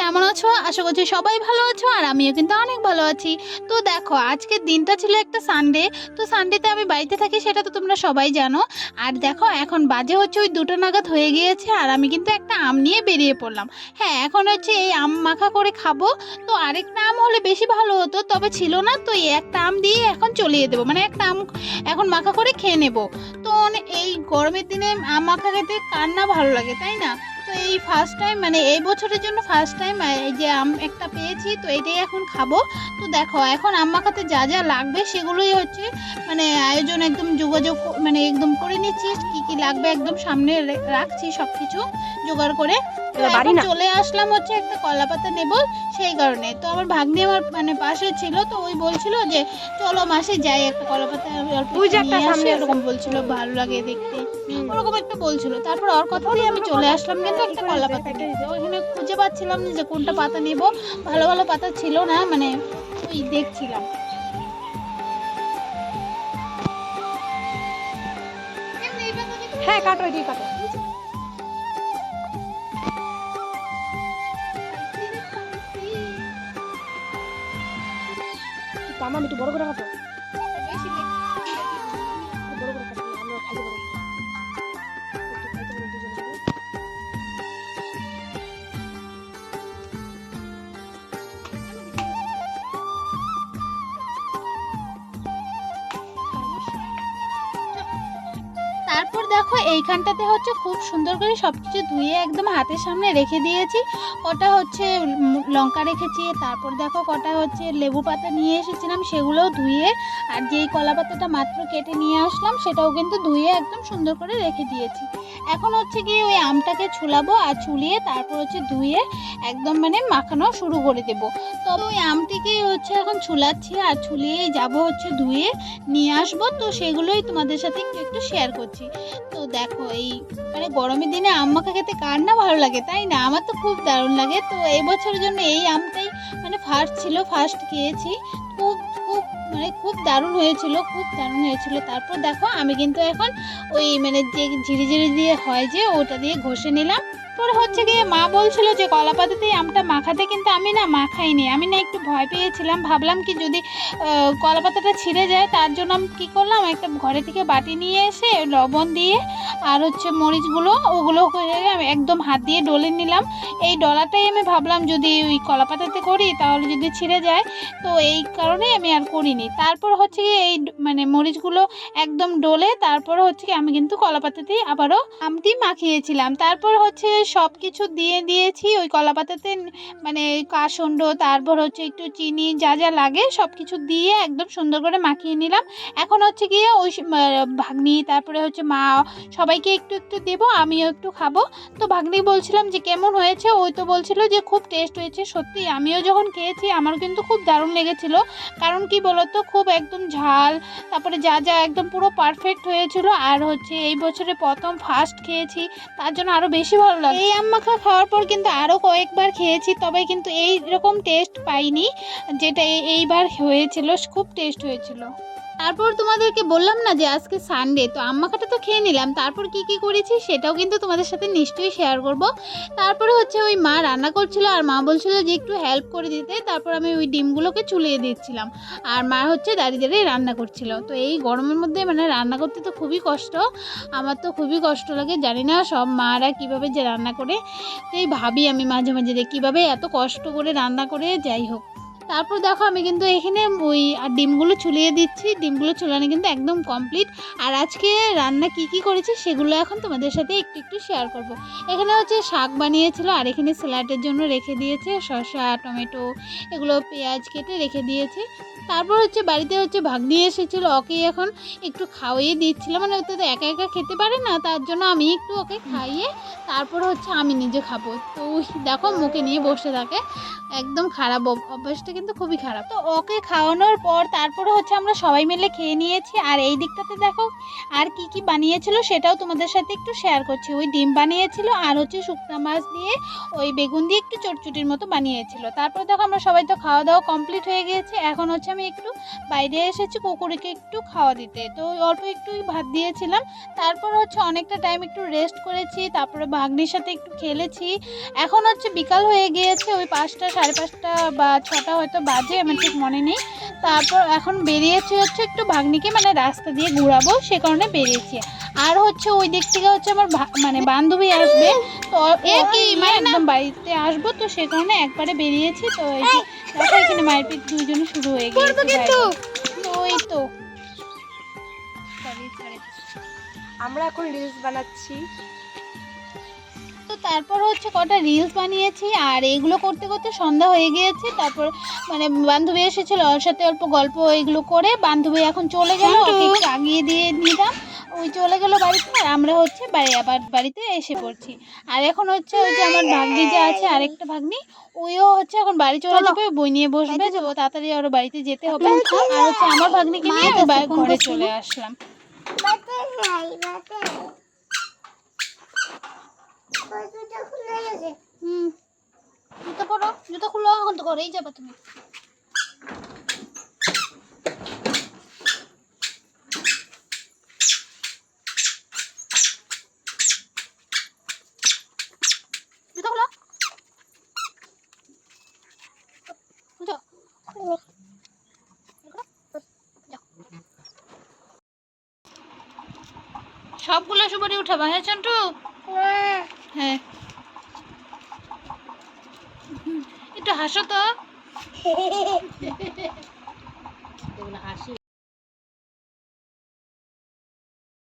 কেমন আছো? আশা করছি সবাই ভালো আছো আর আমিও কিন্তু অনেক ভালো আছি। তো দেখো আজকের দিনটা ছিল একটা সানডে। তো সানডেতে আমি বাড়িতে থাকি সেটা তো তোমরা সবাই জানো। আর দেখো এখন বাজে হচ্ছে ওই 2টা নাগাদ হয়ে গিয়েছে আর আমি কিন্তু একটা আম নিয়ে বেরিয়ে পড়লাম। হ্যাঁ, এখন হচ্ছে এই আম মাখা করে খাবো। তো আরেকটা আম হলে বেশি ভালো হতো, তবে ছিল না, তো এই একটা আম দিয়ে এখন চলিয়ে দেবো, মানে একটা আম এখন মাখা করে খেয়ে নেবো। তো এই গরমের দিনে আম মাখা খেতে কার না ভালো লাগে, তাই না? তো এই ফার্স্ট টাইম, মানে এই বছরের জন্য ফার্স্ট টাইম এই যে আম একটা পেয়েছি, তো এটাই এখন খাবো। তো দেখো এখন আম মাখাতে যা যা লাগবে সেগুলোই হচ্ছে মানে আয়োজন একদম যোগাযোগ মানে একদম করে নিচ্ছি, কি কি লাগবে একদম সামনে রাখছি সব কিছু জোগাড় করে। তো এখন চলে আসলাম হচ্ছে একটা কলা পাতা নেব, সেই কারণে। তো আমার ভাগ্নি আমার মানে পাশে ছিল, তো ওই বলছিল যে চলো মাসে যাই একটা কলা পাতা অল্প নিয়ে আসি, এরকম বলছিল, ভালো লাগে দেখতে, ওরকম একটা বলছিল। তারপর ওর কথাতেই আমি চলে আসলাম কিন্তু একটা কলা পাতা নিতে। তো ওখানে খুঁজে পাচ্ছিলাম না যে কোনটা পাতা নেব, ভালো ভালো পাতা ছিল না, মানে ওই দেখছিলাম। হ্যাঁ, কাটো, এটাই কাটো। তামাম একটু বড় করে কাটো, বড় করে কাটো, আমরা খাইতে পারি। একটু খাইতে পারি দুজনে মিলে। তারপর দেখো এইখানটাতে হচ্ছে খুব সুন্দর করে সবকিছু ধুয়ে একদম হাতের সামনে রেখে দিয়েছি। কটা হচ্ছে লঙ্কা রেখেছি, তারপর দেখো কটা হচ্ছে লেবু পাতা নিয়ে এসেছিলাম সেগুলোও ধুয়ে, আর যেই কলা পাতাটা মাত্র কেটে নিয়ে আসলাম সেটাও কিন্তু ধুয়ে একদম সুন্দর করে রেখে দিয়েছি। এখন হচ্ছে কি ওই আমটাকে ছুলাবো, আর ছুলিয়ে তারপর হচ্ছে ধুয়ে একদম মানে মাখানো শুরু করে দেব। তবে ওই আমটিকে হচ্ছে এখন ছুলাচ্ছি, আর ছুলিয়ে যাব হচ্ছে ধুয়ে নিয়ে আসবো, তো সেগুলোই তোমাদের সাথে একটু একটু শেয়ার করছি। তো দেখো এই মানে গরমের দিনে আম মাখা খেতে কার না ভালো লাগে, তাই না? আমার তো খুব দারুণ লাগে। তো এই বছরের জন্য এই আমটাই মানে ফার্স্ট ছিল, ফার্স্ট খেয়েছি। খুব খুব মানে খুব দারুণ হয়েছিল, খুব দারুণ হয়েছিল। তারপর দেখো আমি কিন্তু এখন ওই মানে যে ঝিরিঝিরি দিয়ে হয় যে ওটা দিয়ে ঘষে নিলাম। পরে হচ্ছে গিয়ে মা বলছিল যে কলা পাতাতেই আমটা মাখাতে, কিন্তু আমি না মাখাইনি, আমি না একটু ভয় পেয়েছিলাম, ভাবলাম কি যদি কলা পাতাটা ছিঁড়ে যায়, তার জন্য আমি কী করলাম, একটা ঘরে থেকে বাটি নিয়ে এসে লবণ দিয়ে আর হচ্ছে মরিচগুলো ওগুলো করে আমি একদম হাত দিয়ে ডলে নিলাম। এই ডলাটাই আমি ভাবলাম যদি ওই কলা পাতাতে করি তাহলে যদি ছিঁড়ে যায়, তো এই কারণেই আমি আর করিনি। তারপর হচ্ছে কি এই মানে মরিচগুলো একদম ডলে তারপর হচ্ছে কি আমি কিন্তু কলা পাতাতেই আবারও আমটি মাখিয়েছিলাম। তারপর হচ্ছে সব কিছু দিয়ে দিয়েছি ওই কলা পাতাতে, মানে কাসুন্ড, তারপর হচ্ছে একটু চিনি, যা যা লাগে সব কিছু দিয়ে একদম সুন্দর করে মাখিয়ে নিলাম। এখন হচ্ছে গিয়ে ওই ভাগ্নি, তারপরে হচ্ছে মা, সবাইকে একটু একটু দেবো, আমিও একটু খাবো। তো ভাগ্নি বলছিলাম যে কেমন হয়েছে, ওই তো বলছিল যে খুব টেস্ট হয়েছে। সত্যি আমিও যখন খেয়েছি আমার কিন্তু খুব দারুণ লেগেছিল। কারণ কি বলতো, খুব একদম ঝাল, তারপরে যা যা একদম পুরো পারফেক্ট হয়েছিল। আর হচ্ছে এই বছরে প্রথম ফার্স্ট খেয়েছি, তার জন্য আরো বেশি ভালো লাগে। এই আম মাখা খাওয়ার পর কিন্তু আরো কয়েকবার খেয়েছি, তবে কিন্তু এই রকম টেস্ট পাইনি যেটা এইবার হয়েছিল, খুব টেস্ট হয়েছিল। তারপর তোমাদেরকে বললাম না যে আজকে সানডে, তো আম মাখাটা তো খেয়ে নিলাম, তারপর কি কি করেছি সেটাও কিন্তু তোমাদের সাথে নিশ্চয়ই শেয়ার করব। তারপরে হচ্ছে ওই মা রান্না করছিল, আর মা বলছিল যে একটু হেল্প করে দিতে, তারপর আমি ওই ডিমগুলোকে চুলিয়ে দিচ্ছিলাম, আর মা হচ্ছে দাঁড়িয়ে দাঁড়িয়ে রান্না করছিল। তো এই গরমের মধ্যে মানে রান্না করতে তো খুবই কষ্ট, আমার তো খুবই কষ্ট লাগে, জানি না সব মারা কীভাবে যে রান্না করে। তো এই ভাবি আমি মাঝে মাঝে যে কীভাবে এত কষ্ট করে রান্না করে, যাই হোক। তারপর দেখো আমি কিন্তু এখানে ওই আর ডিমগুলো ছুলিয়ে দিচ্ছি, ডিমগুলো ছুলানো কিন্তু একদম কমপ্লিট। আর আজকে রান্না কি কি করেছি সেগুলো এখন তোমাদের সাথে একটু একটু শেয়ার করব। এখানে হচ্ছে শাক বানিয়েছিল, আর এখানে স্যালাডের জন্য রেখে দিয়েছে শসা, টমেটো, এগুলো পেঁয়াজ কেটে রেখে দিয়েছে। তারপর হচ্ছে বাড়িতে হচ্ছে ভাগ্নি এসেছিল, ওকে এখন একটু খাওয়িয়ে দিচ্ছিলাম, মানে ও তো একা একা খেতে পারে না, তার জন্য আমি একটু ওকে খাইয়ে তারপর হচ্ছে আমি নিজে খাবো। তো দেখো মুখে নিয়ে বসে থাকে, একদম খারাপ অভ্যাসটা, কিন্তু খুবই খারাপ। তো ওকে খাওয়ানোর পর তারপরে হচ্ছে আমরা সবাই মিলে খেয়ে নিয়েছি। আর এই দিকটাতে দেখো আর কি কি বানিয়েছিল সেটাও তোমাদের সাথে একটু শেয়ার করছি। ওই ডিম বানিয়েছিল, আর হচ্ছে শুকনা মাছ দিয়ে ওই বেগুন দিয়ে একটু চটচটির মতো বানিয়েছিল। তারপর দেখো আমরা সবাই তো খাওয়া দাওয়া কমপ্লিট হয়ে গিয়েছে, এখন হচ্ছে আমি একটু বাইরে এসেছি কুকুরকে একটু খাওয়া দিতে, তো ওই অল্প একটুই ভাত দিয়েছিলাম। তারপর হচ্ছে অনেকটা টাইম একটু রেস্ট করেছি, তারপরে ভাগ্নির সাথে একটু খেলেছি। এখন হচ্ছে বিকাল হয়ে গিয়েছে, ওই 5টা 5:30 বা 6টা হয়তো বাজে, আমার ঠিক মনে নেই। তারপর এখন বেরিয়েছি হচ্ছে একটু ভাগ্নিকে মানে রাস্তা দিয়ে ঘোরাবো, সে কারণে বেরিয়েছি। আর হচ্ছে ওই দিক থেকে হচ্ছে আমার মানে বান্ধবী আসবে, তো একদম বাড়িতে আসবো, তো সে কারণে একবারে বেরিয়েছি। তো এই যে দেখো এখানে মারপিট দুইজনে শুরু হয়ে গিয়েছে ভাই বোন। তো ওই তো আমরা এখন রিলস বানাচ্ছি। তো তারপর হচ্ছে কটা রিলস বানিয়েছি, আর এগুলো করতে করতে সন্ধ্যা হয়ে গিয়েছে। তারপর মানে বান্ধবী এসেছিল, ওর সাথে অল্প গল্প এগুলো করে বান্ধবী এখন চলে গেল, ওকে একটু আগিয়ে দিয়ে নিলাম, ওই চলে গেল বাড়িতে। আর আমরা হচ্ছে আবার বাড়িতে এসে পড়ছি। আর এখন হচ্ছে ওই যে আমার ভাগ্নি যে আছে, আরেকটা ভাগ্নি, ওইও হচ্ছে এখন বাড়ি চলে যাবে, বই নিয়ে বসবে, তো তাড়াতাড়ি আরো বাড়িতে যেতে হবে। আর হচ্ছে আমার ভাগ্নিকে নিয়ে আমি ঘরে চলে আসলাম। হুম, জুতো পরো, জুতো খুলো, এখন তো ঘরেই যাবে তুমি। জুতো খুলো, যাও। সবগুলো সুপারি উঠাবা, হ্যাঁ চন্টু? হ্যাঁ, একটু হাসো তো।